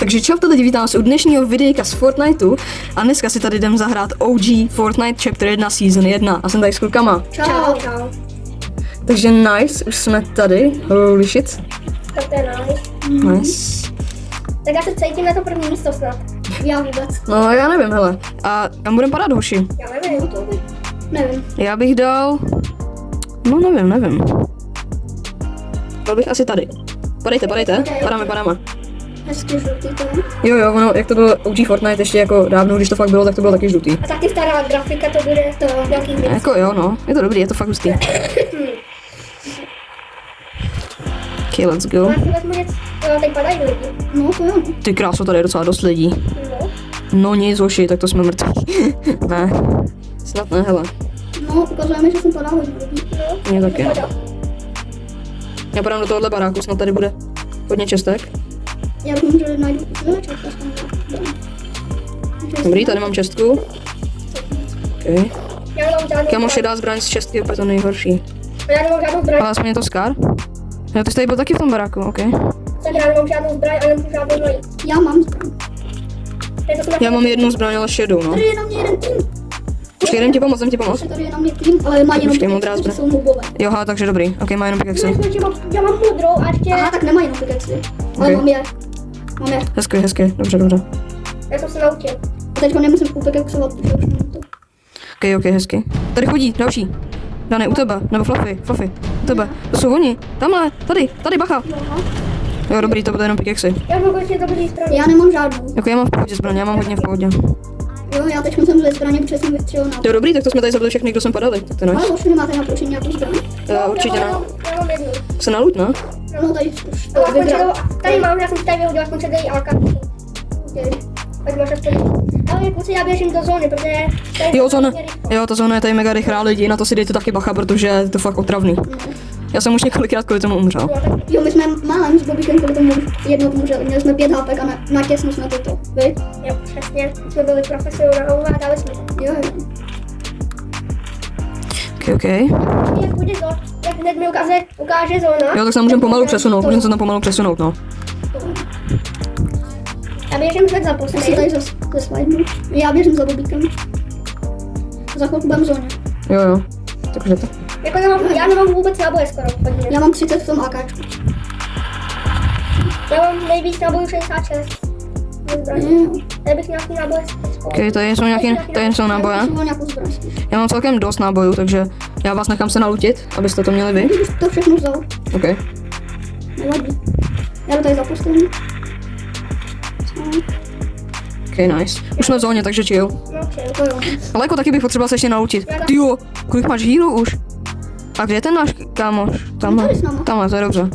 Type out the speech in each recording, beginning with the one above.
Takže čau lidi, vítám se u dnešního videjka z Fortniteu a dneska si tady jdem zahrát OG Fortnite Chapter 1 Season 1 a jsem tady s klukama. Čau. Takže nice, už jsme tady, holy shit. Tak to je nice. Nice. Tak já se cítím na to první místo snad. Já vůbec. No já nevím, hele. A kam budem padat, hoši? Já nevím. Nevím. Já bych dal... No nevím. Dal bych asi tady. Padejte, padáme. Hezky žlutý to. Jo, ono, jak to bylo OG Fortnite ještě jako dávno, když to fakt bylo, tak to bylo taky žlutý. A taky stará grafika, to bude to nějaký věc. Jako jo, no, je to dobrý, je to fakt hustý. Okay, let's go. Já si vezmu něco, jo, teď padají lidi. No to jo. Ty kráso, tady je docela dost lidí. No. No nic, hoši, tak to jsme mrtví. Ne, snad ne, hele. No, ukazujeme, že jsem padal hodně lidí. No. Mě taky. Já padám do tohohle baráku, snad tady bude hodně čestek. Já doufám, že najdu vylečet aspoň. Dobrý, tady mám čestku. Okay. Já nemám žádnou Kámo, šedá zbraň z čestky je úplně to nejhorší. Já nemám žádnou zbraň. Ale aspoň je to Scar. Jo, ty jsi tady byl taky v tom baráku, ok. Tak já nemám žádnou zbraň a nemůžu žádnou zbraň. Já mám zbraň. Já mám jednu zbraň, ale šedou, no. Tady je na mě jeden tým. Počkej, jdem ti pomoct. Tady je na mě tým, ale má jenom Počkej, modrá pickaxe, zbraň. jsou nubové. Jo, ha, takže dobrý. Ok, má jenom pickaxe. Já mám modrou a ještě... Aha, tak nemá jenom pickaxe. Ale Ok. mám je. Hezky, dobře. Já jsem se naučil. A teďko nemusím upickaxovat, protože už nemám to. Ok, hezky. Tady chodí, další. Dane, u tebe, nebo Fluffy, u tebe. To jsou oni, tamhle, tady, bacha. Jo, dobrý, to bude jenom pickaxe. Já mám konečně dobrý zbraně. Já nemám žádnou. Ok, já mám v pohodě zbraň, já mám hodně v pohodě. Jo, já teď jsem ze zbraně, protože jsem vystřelil na... Jo, dobrý, tak to jsme tady zabili všechny, kdo jsme padali, tak to Ale nice. už nemáte na plošině nějakou zbraň? Určitě ne. Já mám jednu. Se na loot, ne? No, tady už to vybral. Tady mám, já jsem si tady vyhodil aspoň předej AK. Tak máš aspoň... Ale kluci, já běžím do zóny, protože... Jo, ta zóna je tady mega rychlá lidi, na to si dejte taky bacha, protože je to fakt otravný. Já jsem už několikrát kvůli tomu umřel. Jo, my jsme málem s Bobíkem kvůli tomu jednou umřeli. Měli jsme 5 HP a na těsno jsme to, vy? Jo, přesně. Jsme byli profesionálové a dali jsme to. Jo. Ok. Jak bude to, jak hned mi ukáže zóna. Jo, tak se můžeme pomalu přesunout, no. Já běžím hned za poslední. Já si tady ze slajdu. Já běžím za Bobíkem. Za chvilku budem v zóně. Jo. Takže to. Jako já nemám vůbec náboje skoro. Hodně. Já mám 30 v tom AKčku. Já mám nejvíc nábojů 66. Tady bych nějaký náboje. Ok, tady jsou náboje. Já mám celkem dost nábojů, takže já vás nechám se nalutit, abyste to měli vy. Už to všechno vzal. Ok. Nevadí. Já jdu tady za poslední. Ok, nice. Už jsme v zóně, takže chill. No, to jo. Ale jako taky bych potřeboval se ještě nalutit. Tyjo, kolik máš healů už? A kde je ten náš kámoš? Tamhle, to je dobře.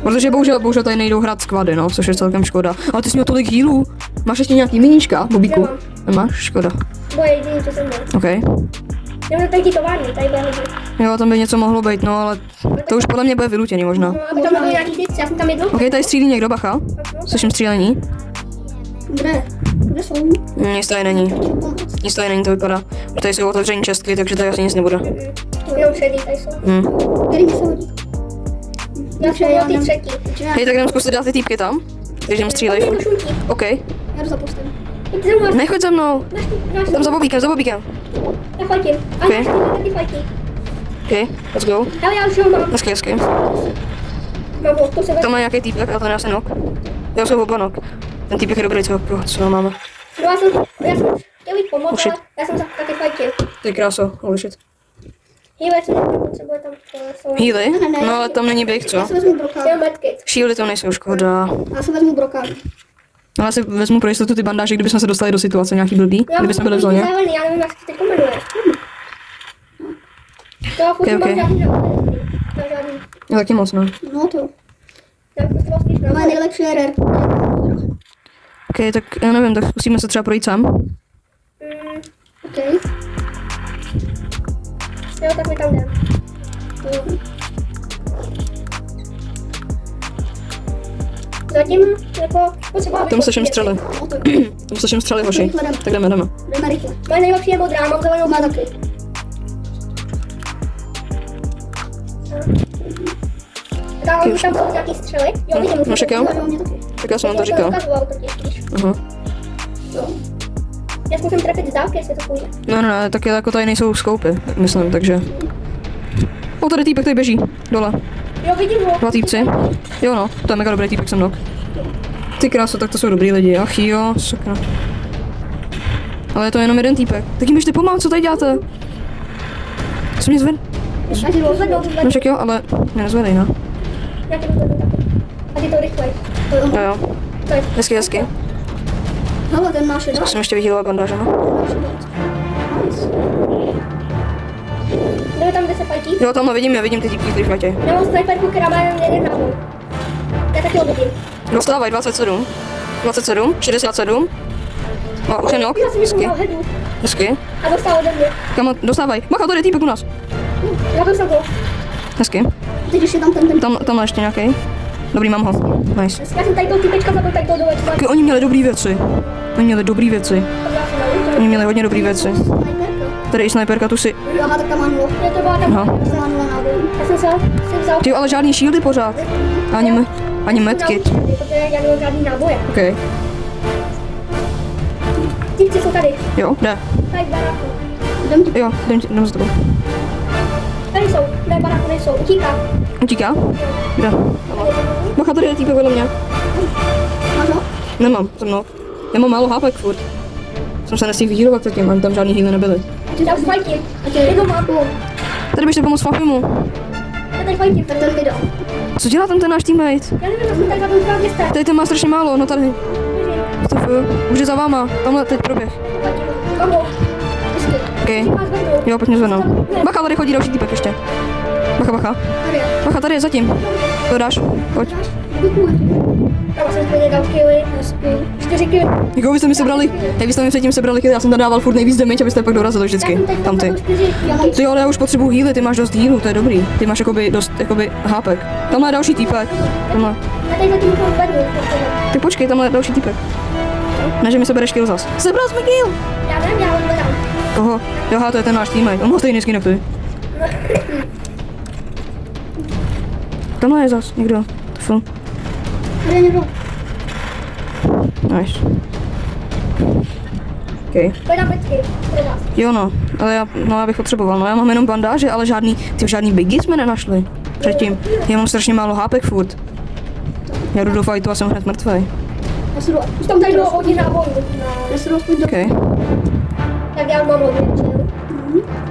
Protože bohužel tady nejdou hrát squady, no, což je celkem škoda. Ale ty jsi měl tolik healů. Máš ještě nějaký miníčka, Bobíku? Nemáš? Škoda. Bude jediný, co jsem měl. Ok. Jdeme tady továrny, tady bude hodně. Jo, tam by něco mohlo být, no, ale to už podle mě bude vylutěný možná. No, aby tam byly nějaký typci, já jsem tam jednou. Ok, tady střílí někdo, bacha. Slyším střílení. Kde jsou? Nic tady není, to vypadá. Tady jsou otevření čestky, takže tady asi nic nebude. Jenom šedý, tady jsou. Který mi se hodí? Já jsem měl ty třetí. Hej, tak jdem zkusit dát ty týpky tam, když jdem střílej. Ok. Já jdu za postem. Nechoď za mnou. Tam za Bobíkem. Já fajtím. A já taky fajtím. Ok, let's go. Ale já už ho mám. Hezky. Mám ho, to se Tam má nějaký týpek, ale to je asi nok. Já jsem oba nok. Ten týpek je dobrý, co máme. No já jsem chtěl jít pomoct, ale já jsem taky fajtil. Ty kráso, holy shit. Healy jsem potřebuje tam. Healy? No ale tam není běh, co? Já si vezmu brokádu. Shieldy to nejsou, škoda. Já si vezmu brokádu. Ale já si vezmu pro jistotu ty bandáže, kdybychom se dostali do situace nějaký blbý, kdybychom byli v zóně. Já nevím, jak se teď jmenuje. To furt mám žádný. Já taky moc, no. No to. Moje nejlepší je rare. Ok, tak já nevím, tak zkusíme se třeba projít sem. Ok. Jo, tak mi tam jdem. Zatím jako potřeba... Tam slyším střely. Tam slyším střely, hoši. Tak jdeme. Jdeme rychle. Moje nejlepší je modrá, mám zelenou má taky. Tam jsou nějaký střely. Jo, vidím. No však jo. Tak já jsem vám to říkal. Ukazoval to těžký. Aha. No. Já zkusím trefit z dálky, jestli to půjde. Ne, tak jako tady nejsou skoupy, myslím, takže. O, tady týpek, tady běží, dole. Jo, vidím ho. 2 týpci. Jo no, to je mega dobrý týpek, jsem nok. Ty kráso, tak to jsou dobrý lidi, ach jo, sakra. Ale je to jenom jeden týpek. Tak jim běžte pomáhat, co tady děláte? Co mě zved? Ať ho zvednou, No však jo, ale mě nezvedej, no. Já tě zvednu taky. Ať je to rychlej. Jo. To je. Hezky. Hele, ten náš je. Zkusím ještě vyhýlovat bandážema. Jdeme tam, kde se fajtí. Jo, tam vidím, já vidím ty týpky, který fajtěj. Já mám sniperku, která má jenom jeden náboj. Já taky ho vidím. Dostávaj 27. 27, 67. No, už je nok. Já jsem Hezky. vykonal headu Hezky. a dostal ode mě. Kam dostávaj. Macha, tady je týpek u nás. Já jsem ho. Hezky. Teď už je tam ten. Tam ještě nějaký. Dobrý, mám ho. Nice. Já jsem tady toho typečka zabil tady toho dole. Taky oni měli dobrý věci. Oni měli hodně dobrý věci. Tady i snajperka, tu si. Aha, tak tam mám nula. Je to byla tam. Aha. Já jsem mám nula náboj. Já jsem si vzal. Ty jo, ale žádný shieldy pořád. Ani medkit. Protože já nemám žádný náboje. OK. Typci jsou tady. Jo, jde. Tady v baráku. Jo, jdem za tebou. Tady jsou. Tady v baráku nejsou. Utíká. Utíká? Jde. Bacha, tady je týpek vedle mě. Máš ho? Nemám, jsem nok. Já mám málo hápek furt. Jsem se nestihl vyhýrovat zatím, ani tam žádný healy nebyly. Já už fajtím. Jedno mám. Tady běžte pomoct Fafimu. Já tady fajtím. Tak ten video. A co dělá tam ten náš teammate? Já nevím, já jsem tady zabil 2 města. Tady ten má strašně málo, no tady. Už je za váma, tamhle teď proběh. Mám ho. Hezky. OK. Má zvednout. Jo, pojď mě zvednout. Bacha, tady chodí další týpek ještě. Bacha. Tady je. Bacha, tady je zatím. To dáš, pojď. Tam jsem úplně dal killy. Hezky. 4 killy. Jako vy jste mi sebrali, vy jste mi předtím sebrali killy, já jsem tam dával furt nejvíc damage, abyste pak dorazili vždycky. Tam ty. Ty jo, ale já už potřebuji healy, ty máš dost healů, to je dobrý. Ty máš jakoby dost, jakoby hápek. Tamhle je další týpek. Tamhle. Já tady zatím to zvednu. Ty počkej, tamhle je další týpek. Ne, že mi sebereš kill zas. Sebral jsi mi kill! Já nevím, já ho zvedám. Koho? Jo, to je ten náš teammate, on má stejný skin jak ty. Tamhle je zas, někdo. Fil. Tady je někdo. Nice. OK. Hledám petky. Pro vás. Jo no, ale já bych potřeboval, no já mám jenom bandáže, ale žádný biggy jsme nenašli předtím. Já mám strašně málo hápek furt. Já jdu do fightu a jsem hned mrtvej. Už tam tady bylo hodně nábojů. Já se rozpůjdu. OK. Tak já mám hodně.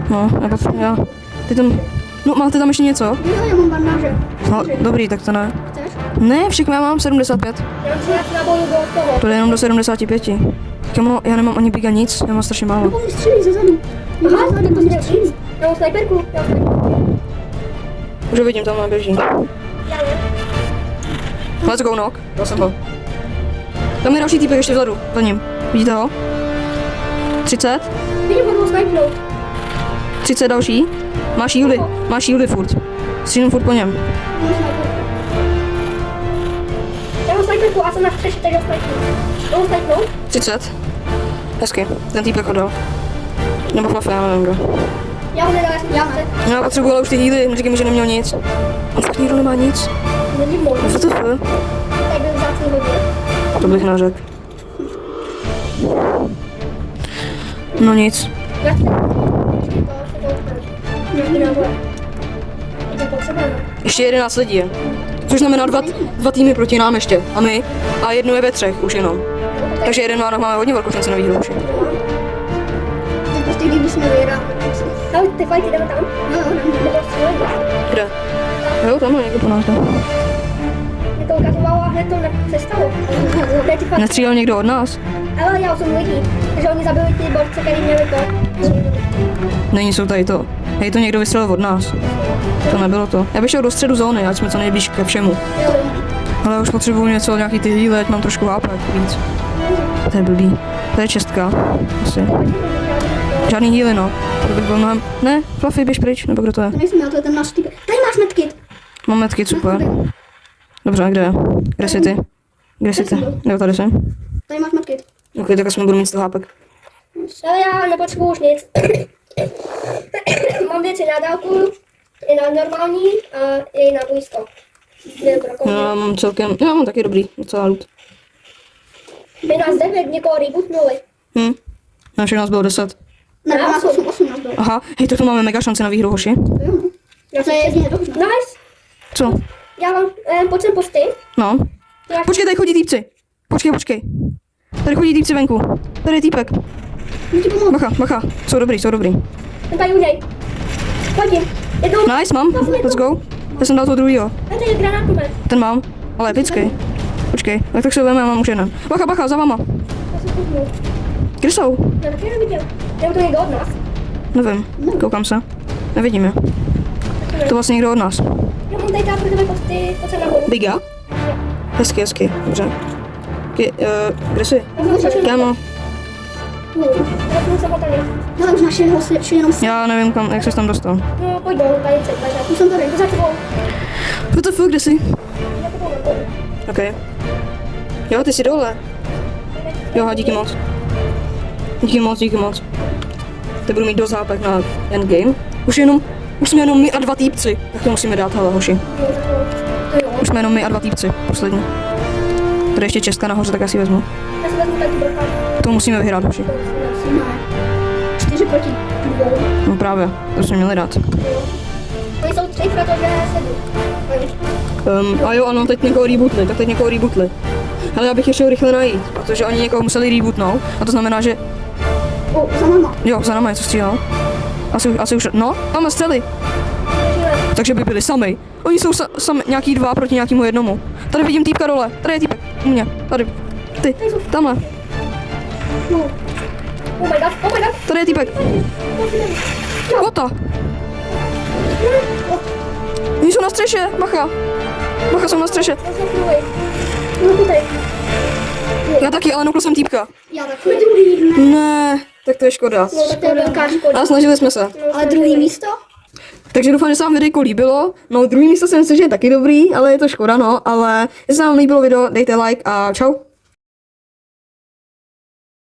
No, já. Ty tam, no máte tam ještě něco? Jo, já mám bandáže. No, dobrý, tak to ne. Chceš? Ne, všechno já mám 75. Já mám 13 nábojů do toho. To jde jenom do 75. Kamo, já nemám ani biga nic, já mám strašně málo. Nebo mi střílí ze zadu. Aha, tady to střílí. Já mám sniperku. Už ho vidím, tam běží. Já ne. Let's go, knock. Dal jsem ho. Tam je další týpek ještě vzadu, za ním. Vidíte ho? 30. Vidím, ho snipnout. 30 další. Má shieldy furt. Střílím furt po něm. Já mám sniperku a jsem na střeše, tak ho snipnout. 30. Hezky. Ten týpek ho dal. Nebo Fluffy, já nevím kdo. Já ho nedal, já jsem Já potřebuji ale už ty healy, neříkej mi, že neměl nic. On fakt nikdo nemá nic. Není můj. Co to je? Tak byl vzácný hodně. To bych neřekl. No nic. Já chci. Nějaký náboj. Je to potřeba, no. Ještě 11 lidí je. Což znamená dva týmy proti nám ještě. A my. A jedno je ve 3 už jenom. Takže jeden máme hodně velkou šanci na výhru už. Tak prostě když jsme vyhrali. Ale ty fighty jdeme tam? Jo. Kde? Jo, tam je někdo po nás. Mě to ukazovalo a hned to přestalo. Nestřílel někdo od nás? Ale já 8 lidí. Takže oni zabili ty borce, který měli to. Není, jsou tady to. Hej, to někdo vystřelil od nás. To nebylo to. Já bych šel do středu zóny, ať jsme co nejblíž ke všemu. Jo. Ale už potřebuju něco, nějaký ty healy, ať mám trošku hápek víc. To je blbý. To je čestka. Asi. Žádný healy, no. To bych byl mnohem... Ne, Fluffy, běž pryč, nebo kdo to je? To nejsem já, to je ten náš typ. Tady máš medkit. Mám medkit, super. Dobře, kde je? Kde jsi ty? Kde jsi ty? Jo, tady jsem. Tady máš medkit. Ok, tak aspoň budu mít 100 hápek. Ale já nepotřebuji už nic. Mám věci na dálku, i na normální a i na blízko. Já mám celkem, já mám taky dobrý, docela loot. By nás 9 někoho rebootnuli. Našich nás bylo 10. Ne, nás 8 nás bylo. Aha, hej, tak to máme mega šanci na výhru, hoši. To je jedině dobře. Nice. Co? Já vám pojď sem posty. No. Já- Počkej, tady chodí týpci. Počkej. Tady chodí týpci venku. Tady je týpek. Můžu ti pomoct. Bacha. Jsou dobrý. Ten tady u něj. Pojď jim. Jednou. Nice, mám. Let's go. Já jsem dal toho druhýho. A tady je granátové. Ten mám. Ale epický. Počkej, tak se veme, já mám už jeden. Bacha, za váma. Já jsem kouknul. Kde jsou? Já taky neviděl. Nebo to někdo od nás. Nevím. Koukám se. Nevidím je. To vlastně někdo od nás. Já mám tady táprkové posty. Pojď sem nahoru. Biga? Hezky. Dobře. Kde jsi? Kámo. Já jsem tady. Já už našel šli jenom si. Já nevím, jak jsi tam dostal. No, pojď dolů, tady. Už jsem tady. Za tebou. WTF, kde jsi? Za tebou. OK. Jo, ty jsi dole. Jo, díky moc. Díky moc. Teď budu mít dost zápek na endgame. Už jsme jenom my a 2 týpci. Tak to musíme dát, hele, hoši. To jo. Už jsme jenom my a 2 týpci, poslední. Tady ještě Česka nahoře, tak asi vezmu. Já si vezmu taky brokat. To musíme vyhrát, hoši. 4 proti 2. No právě, to jsme měli dát. Oni jsou 3, protože 7. A jo, ano, teď někoho rebootli. Hele, já bych je šel rychle najít, protože oni někoho museli rebootnout. A to znamená, že... Za náma. Jo, za náma něco střílel. Asi už... No, máme střely. Takže by byli sami. Oni jsou sami nějaký 2 proti nějakému jednomu. Tady vidím týpka dole. Tady je týpek. U mě. Tady. Ty. Tamhle. Oh my god. Tady je týpek. What the? Oni jsou na střeše. Bacha, jsou na střeše. Já taky, ale nukl jsem týpka. Já taky. Druhý. Ne, tak to je škoda. No, tak to je velká škoda. Ale snažili jsme se. Ale druhý místo? Takže doufám, že se vám videjko líbilo. No, druhý místo si myslím, že je taky dobrý, ale je to škoda, no. Ale jestli se vám líbilo video, dejte like a čau.